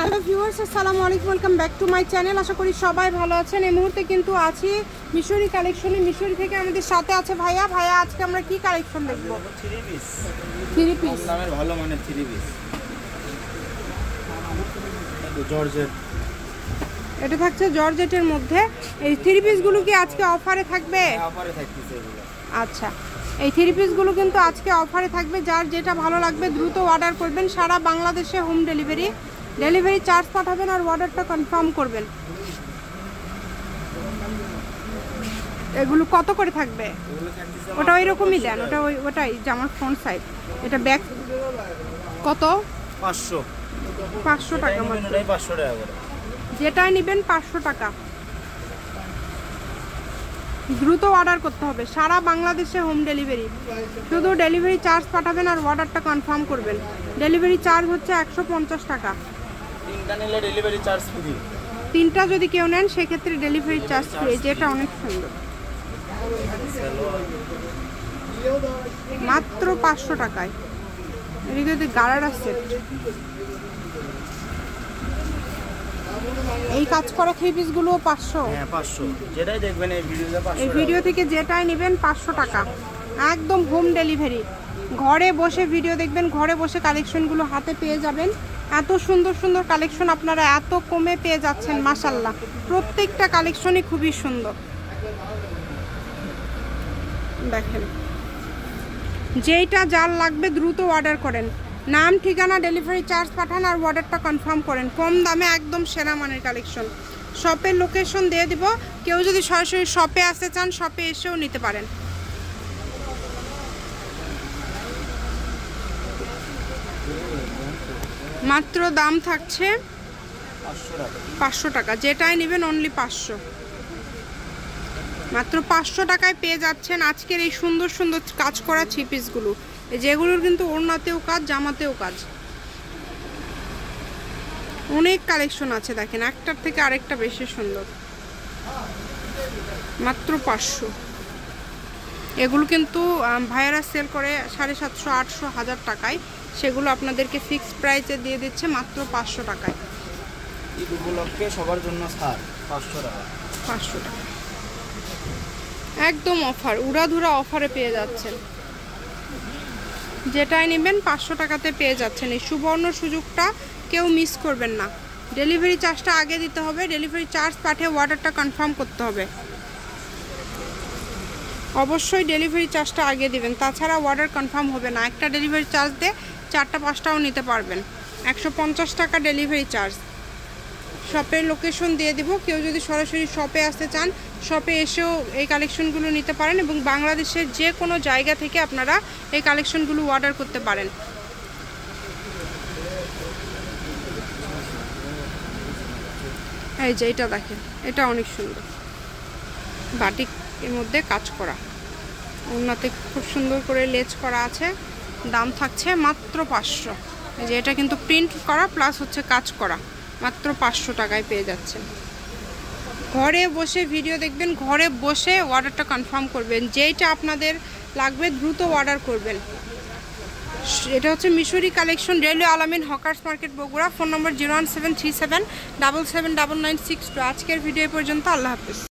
Hello viewers, আসসালামু আলাইকুম, welcome back to my channel. আশা করি সবাই ভালো আছেন। এই মুহূর্তে কিন্তু আছি মিশরি কালেকশনে। মিশরি থেকে আমাদের সাথে আছে ভাইয়া। ভাইয়া, আজকে আমরা কি কালেকশন দেখব? থ্রি পিস দামের ভালো মানের থ্রি পিস জর্জেট। এটা থাকছে জর্জেটের মধ্যে। এই থ্রি পিসগুলো কি আজকে অফারে থাকবে? অফারে থাকতেছে এগুলো। আচ্ছা, এই থ্রি পিসগুলো কিন্তু আজকে অফারে থাকবে। যার যেটা ভালো লাগবে দ্রুত অর্ডার করবেন। সারা বাংলাদেশে হোম ডেলিভারি চার্জ পাঠাবেন আর অর্ডারটা কনফার্ম করবেন। এগুলো কত করে থাকবে? ওটা ওই রকমই দেন, ওটাই জামার ফ্রন্ট সাইড। এটা ব্যাক কত? 500 টাকা মাত্র। 500 টাকা করে যেটাই নেবেন 500 টাকা। দ্রুত অর্ডার করতে হবে। সারা বাংলাদেশে হোম ডেলিভারি, শুধু ডেলিভারি চার্জ পাঠাবেন আর অর্ডারটা কনফার্ম করবেন। ডেলিভারি চার্জ হচ্ছে 150 টাকা। তিনটা নিলে ডেলিভারি চার্জ ফ্রি। তিনটা যদি কেউ নেন সেক্ষেত্রে ডেলিভারি চার্জ ফ্রি। যেটা অনেক সুন্দর, মাত্র 500 টাকায়। এদিকে গাড়ার সেট। এই কাজ করা থ্রি পিসগুলো 500। হ্যাঁ 500, যেটাই দেখবেন এই ভিডিওতে 500। এই ভিডিও থেকে যেটাই নেবেন 500 টাকা, একদম হোম ডেলিভারি। ঘরে বসে ভিডিও দেখবেন, ঘরে বসে কালেকশনগুলো হাতে পেয়ে যাবেন। এত সুন্দর সুন্দর কালেকশন আপনারা এত কমে পেয়ে যাচ্ছেন, মাশাআল্লাহ। প্রত্যেকটা কালেকশনই খুবই সুন্দর। দেখেন, যেইটা যার লাগবে দ্রুত অর্ডার করেন। নাম, ঠিকানা, ডেলিভারি চার্জ পাঠান আর অর্ডারটা কনফার্ম করেন। কম দামে একদম সেরা মানের কালেকশন। শপের লোকেশন দিয়ে দিব। কেউ যদি সরাসরি শপে আসতে চান শপে এসেও নিতে পারেন। মাত্র দাম থাকছে 500 টাকা। যেটাই নেবেন অনলি 500। মাত্র 500 টাকায় পেয়ে যাচ্ছেন আজকের এই সুন্দর সুন্দর কাজ করা থ্রি পিসগুলো। যেগুলোর কিন্তু ওড়নাতেও কাজ, জামাতেও কাজ। অনেক কালেকশন আছে, দেখেন একটার থেকে আরেকটা বেশি সুন্দর। মাত্র 500। এগুলো কিন্তু ভাইয়ারা সেল করে 750, 800, 1000 টাকায়। সেগুলো আপনাদেরকে ফিক্সড প্রাইসে দিয়ে দিচ্ছে মাত্র 500 টাকায়। ঈদ উপলক্ষে সবার জন্য ছাড় 500 টাকা। 500 টাকা একদম অফার, উড়াধুরা অফারে পেয়ে যাচ্ছেন। যেটাই নেবেন 500 টাকাতে পেয়ে যাচ্ছেন। এই সুবর্ণ সুযোগটা কেউ মিস করবেন না। ডেলিভারি চার্জটা আগে দিতে হবে। ডেলিভারি চার্জ পাঠিয়ে অর্ডারটা কনফার্ম করতে হবে। অবশ্যই ডেলিভারি চার্জটা আগে দিবেন, তাছাড়া অর্ডার কনফার্ম হবে না। একটা ডেলিভারি চার্জ দিয়ে 4টা 5টাও নিতে পারবেন। 150 টাকা ডেলিভারি চার্জ। শপের লোকেশন দিয়ে দিব। কেউ যদি সরাসরি শপে আসতে চান শপে এসেও এই কালেকশনগুলো নিতে পারেন এবং বাংলাদেশের যে কোনো জায়গা থেকে আপনারা এই কালেকশনগুলো অর্ডার করতে পারেন। এই যে এটা দেখেন, এটা অনেক সুন্দর। বাটিক এর মধ্যে কাজ করা, ওনাতে খুব সুন্দর করে লেজ করা আছে। দাম থাকছে মাত্র 500। এই যে এটা কিন্তু প্রিন্ট করা প্লাস হচ্ছে কাজ করা। মাত্র 500 টাকায় পেয়ে যাচ্ছেন। ঘরে বসে ভিডিও দেখবেন, ঘরে বসে অর্ডারটা কনফার্ম করবেন। যেইটা আপনাদের লাগবে দ্রুত অর্ডার করবেন। এটা হচ্ছে মিশরি কালেকশন, রেলওয়ে আলামিন হকার্স মার্কেট, বগুড়া। ফোন নম্বর 01737779962। আজকের ভিডিও পর্যন্ত। আল্লাহ হাফেজ।